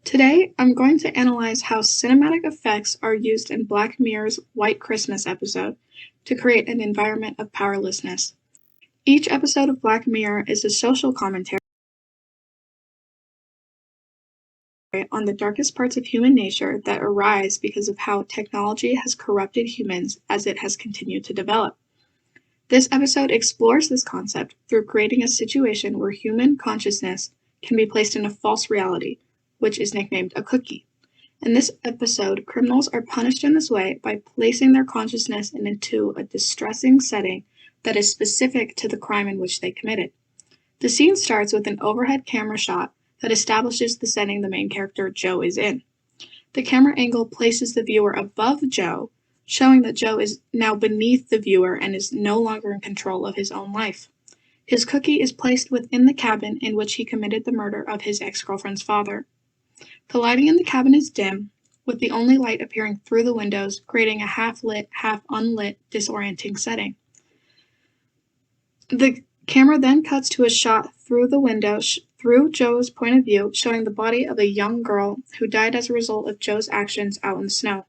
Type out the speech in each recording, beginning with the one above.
Today, I'm going to analyze how cinematic effects are used in Black Mirror's White Christmas episode to create an environment of powerlessness. Each episode of Black Mirror is a social commentary on the darkest parts of human nature that arise because of how technology has corrupted humans as it has continued to develop. This episode explores this concept through creating a situation where human consciousness can be placed in a false reality, which is nicknamed a cookie. In this episode, criminals are punished in this way by placing their consciousness into a distressing setting that is specific to the crime in which they committed. The scene starts with an overhead camera shot that establishes the setting the main character Joe is in. The camera angle places the viewer above Joe, showing that Joe is now beneath the viewer and is no longer in control of his own life. His cookie is placed within the cabin in which he committed the murder of his ex-girlfriend's father. The lighting in the cabin is dim, with the only light appearing through the windows, creating a half-lit, half-unlit, disorienting setting. The camera then cuts to a shot through the window, through Joe's point of view, showing the body of a young girl who died as a result of Joe's actions out in the snow.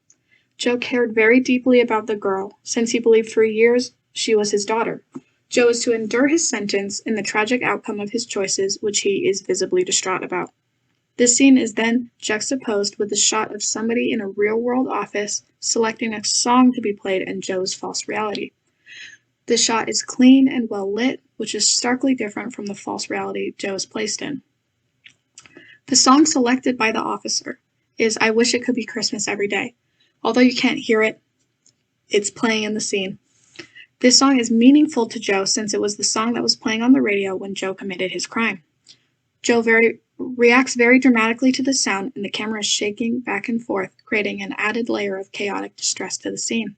Joe cared very deeply about the girl, since he believed for years she was his daughter. Joe is to endure his sentence in the tragic outcome of his choices, which he is visibly distraught about. This scene is then juxtaposed with a shot of somebody in a real-world office selecting a song to be played in Joe's false reality. The shot is clean and well lit, which is starkly different from the false reality Joe is placed in. The song selected by the officer is I Wish It Could Be Christmas Every Day. Although you can't hear it, it's playing in the scene. This song is meaningful to Joe since it was the song that was playing on the radio when Joe committed his crime. Joe reacts very dramatically to the sound, and the camera is shaking back and forth, creating an added layer of chaotic distress to the scene.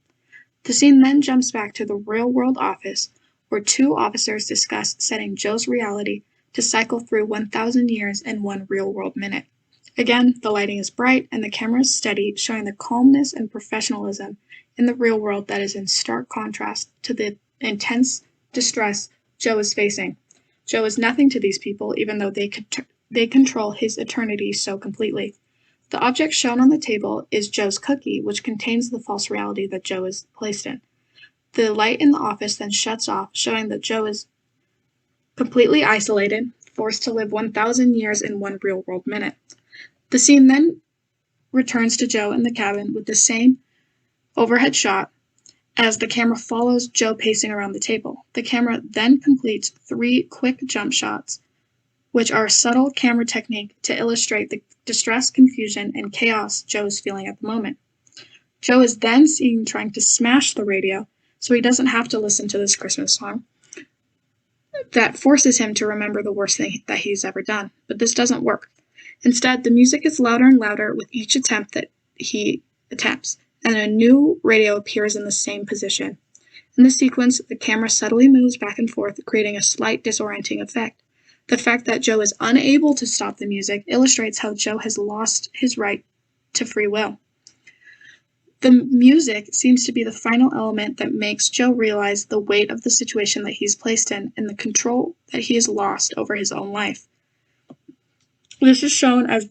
The scene then jumps back to the real-world office, where two officers discuss setting Joe's reality to cycle through 1,000 years in one real-world minute. Again, the lighting is bright, and the camera is steady, showing the calmness and professionalism in the real world that is in stark contrast to the intense distress Joe is facing. Joe is nothing to these people, even though they control his eternity so completely. The object shown on the table is Joe's cookie, which contains the false reality that Joe is placed in. The light in the office then shuts off, showing that Joe is completely isolated, forced to live 1,000 years in one real-world minute. The scene then returns to Joe in the cabin with the same overhead shot as the camera follows Joe pacing around the table. The camera then completes 3 quick jump shots, which are a subtle camera technique to illustrate the distress, confusion, and chaos Joe is feeling at the moment. Joe is then seen trying to smash the radio so he doesn't have to listen to this Christmas song that forces him to remember the worst thing that he's ever done. But this doesn't work. Instead, the music is louder and louder with each attempt that he attempts, and a new radio appears in the same position. In this sequence, the camera subtly moves back and forth, creating a slight disorienting effect. The fact that Joe is unable to stop the music illustrates how Joe has lost his right to free will. The music seems to be the final element that makes Joe realize the weight of the situation that he's placed in and the control that he has lost over his own life. This is shown as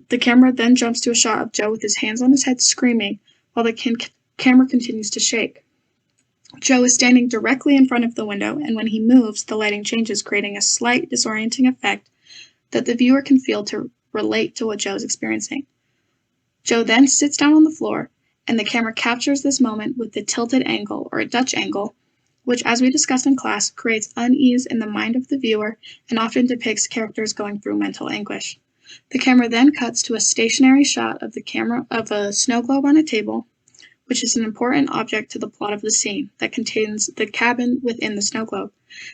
the camera then jumps to a shot of Joe with his hands on his head screaming while the camera continues to shake. Joe is standing directly in front of the window, and when he moves, the lighting changes, creating a slight disorienting effect that the viewer can feel to relate to what Joe is experiencing. Joe then sits down on the floor, and the camera captures this moment with the tilted angle, or a Dutch angle, which, as we discussed in class, creates unease in the mind of the viewer and often depicts characters going through mental anguish. The camera then cuts to a stationary shot of a snow globe on a table, which is an important object to the plot of the scene that contains the cabin within the snow globe.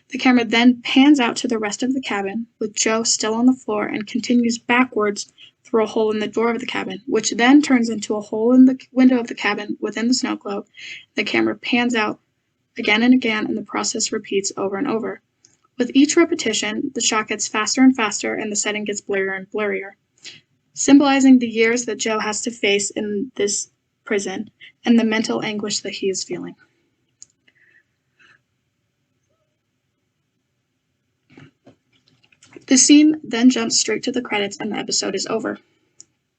The camera then pans out to the rest of the cabin, with Joe still on the floor, and continues backwards through a hole in the door of the cabin, which then turns into a hole in the window of the cabin within the snow globe. The camera pans out again and again, and the process repeats over and over. With each repetition, the shot gets faster and faster, and the setting gets blurrier and blurrier, symbolizing the years that Joe has to face in this prison and the mental anguish that he is feeling. The scene then jumps straight to the credits and the episode is over.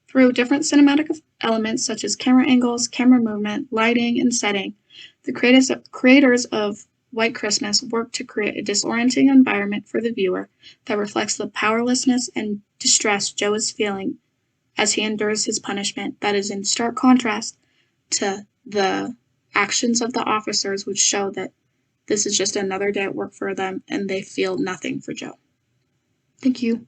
Through different cinematic elements such as camera angles, camera movement, lighting, and setting, the creators of White Christmas work to create a disorienting environment for the viewer that reflects the powerlessness and distress Joe is feeling as he endures his punishment, that is in stark contrast to the actions of the officers, which show that this is just another day at work for them and they feel nothing for Joe. Thank you.